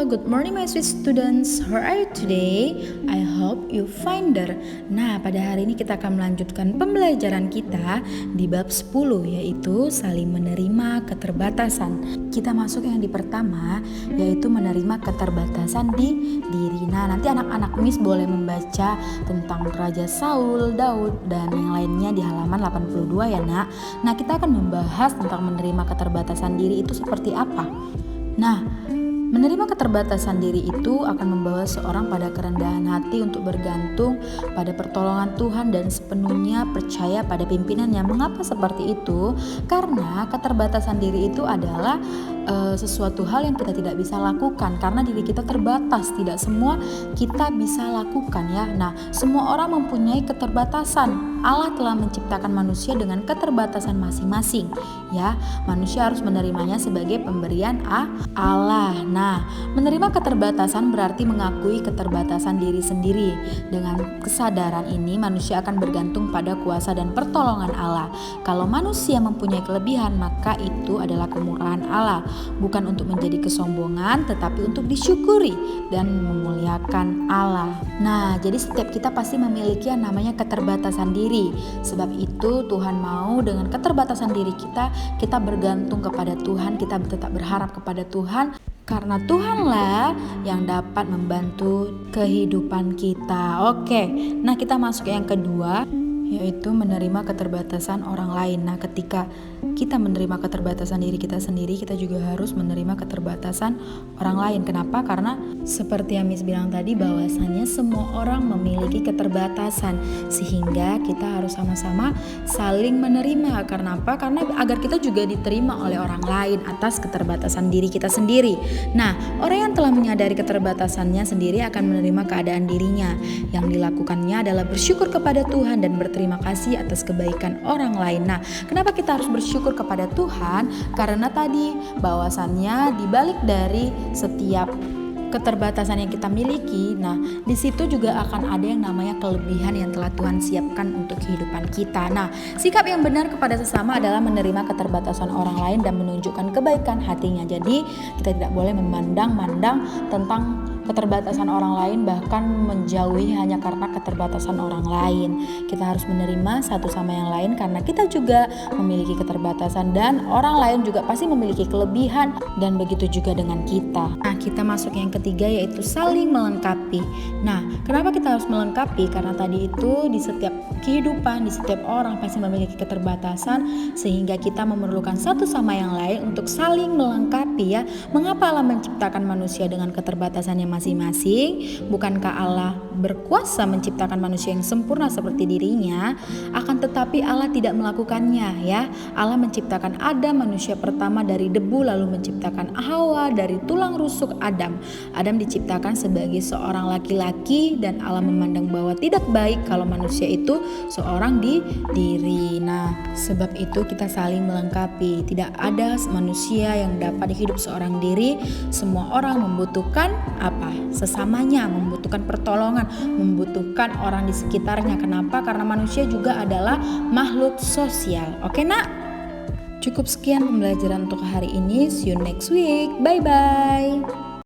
good morning my sweet students. How are you today? I hope you find there. Nah, pada hari ini kita akan melanjutkan pembelajaran kita di bab 10, yaitu saling menerima keterbatasan. Kita masuk yang di pertama, yaitu menerima keterbatasan di diri. Nah, nanti anak-anak Miss boleh membaca tentang Raja Saul, Daud, dan yang lainnya di halaman 82 ya nak. Nah, kita akan membahas tentang menerima keterbatasan diri itu seperti apa. Nah, menerima keterbatasan diri itu akan membawa seorang pada kerendahan hati untuk bergantung pada pertolongan Tuhan dan sepenuhnya percaya pada pimpinannya. Mengapa seperti itu? Karena keterbatasan diri itu adalah sesuatu hal yang kita tidak bisa lakukan karena diri kita terbatas. Tidak semua kita bisa lakukan ya. Nah, semua orang mempunyai keterbatasan. Allah telah menciptakan manusia dengan keterbatasan masing-masing ya. Manusia harus menerimanya sebagai pemberian Allah. Nah, menerima keterbatasan berarti mengakui keterbatasan diri sendiri. Dengan kesadaran ini manusia akan bergantung pada kuasa dan pertolongan Allah. Kalau manusia mempunyai kelebihan, maka itu adalah kemurahan Allah, bukan untuk menjadi kesombongan tetapi untuk disyukuri dan memuliakan Allah. Nah, jadi setiap kita pasti memiliki yang namanya keterbatasan diri. Sebab itu Tuhan mau dengan keterbatasan diri kita bergantung kepada Tuhan, kita tetap berharap kepada Tuhan. Karena Tuhanlah yang dapat membantu kehidupan kita. Oke, nah kita masuk yang kedua, yaitu menerima keterbatasan orang lain. Nah, ketika kita menerima keterbatasan diri kita sendiri, kita juga harus menerima keterbatasan orang lain. Kenapa? Karena seperti yang Miss bilang tadi, bahwasannya semua orang memiliki keterbatasan, sehingga kita harus sama-sama saling menerima. Karena apa? Karena agar kita juga diterima oleh orang lain atas keterbatasan diri kita sendiri. Nah, orang yang telah menyadari keterbatasannya sendiri akan menerima keadaan dirinya. Yang dilakukannya adalah bersyukur kepada Tuhan dan berterima kasih atas kebaikan orang lain. Nah, kenapa kita harus bersyukur kepada Tuhan? Karena tadi bahwasannya dibalik dari setiap keterbatasan yang kita miliki, nah di situ juga akan ada yang namanya kelebihan yang telah Tuhan siapkan untuk kehidupan kita. Nah, sikap yang benar kepada sesama adalah menerima keterbatasan orang lain dan menunjukkan kebaikan hatinya. Jadi kita tidak boleh memandang-mandang tentang keterbatasan orang lain, bahkan menjauhi hanya karena keterbatasan orang lain. Kita harus menerima satu sama yang lain karena kita juga memiliki keterbatasan dan orang lain juga pasti memiliki kelebihan, dan begitu juga dengan kita. Nah, kita masuk yang ketiga, yaitu saling melengkapi. Nah, kenapa kita harus melengkapi? Karena tadi itu di setiap kehidupan, di setiap orang pasti memiliki keterbatasan, sehingga kita memerlukan satu sama yang lain untuk saling melengkapi ya. Mengapa Allah menciptakan manusia dengan keterbatasannya masing-masing? Bukankah Allah berkuasa menciptakan manusia yang sempurna seperti dirinya? Akan tetapi Allah tidak melakukannya ya. Allah menciptakan Adam, manusia pertama, dari debu, lalu menciptakan Hawa dari tulang rusuk Adam. Adam diciptakan sebagai seorang laki-laki dan Allah memandang bahwa tidak baik kalau manusia itu seorang diri. Nah, sebab itu kita saling melengkapi. Tidak ada manusia yang dapat hidup seorang diri. Semua orang membutuhkan apa? Sesamanya, membutuhkan pertolongan, membutuhkan orang di sekitarnya. Kenapa? Karena manusia juga adalah makhluk sosial. Oke nak? Cukup sekian pembelajaran untuk hari ini. See you next week. Bye bye.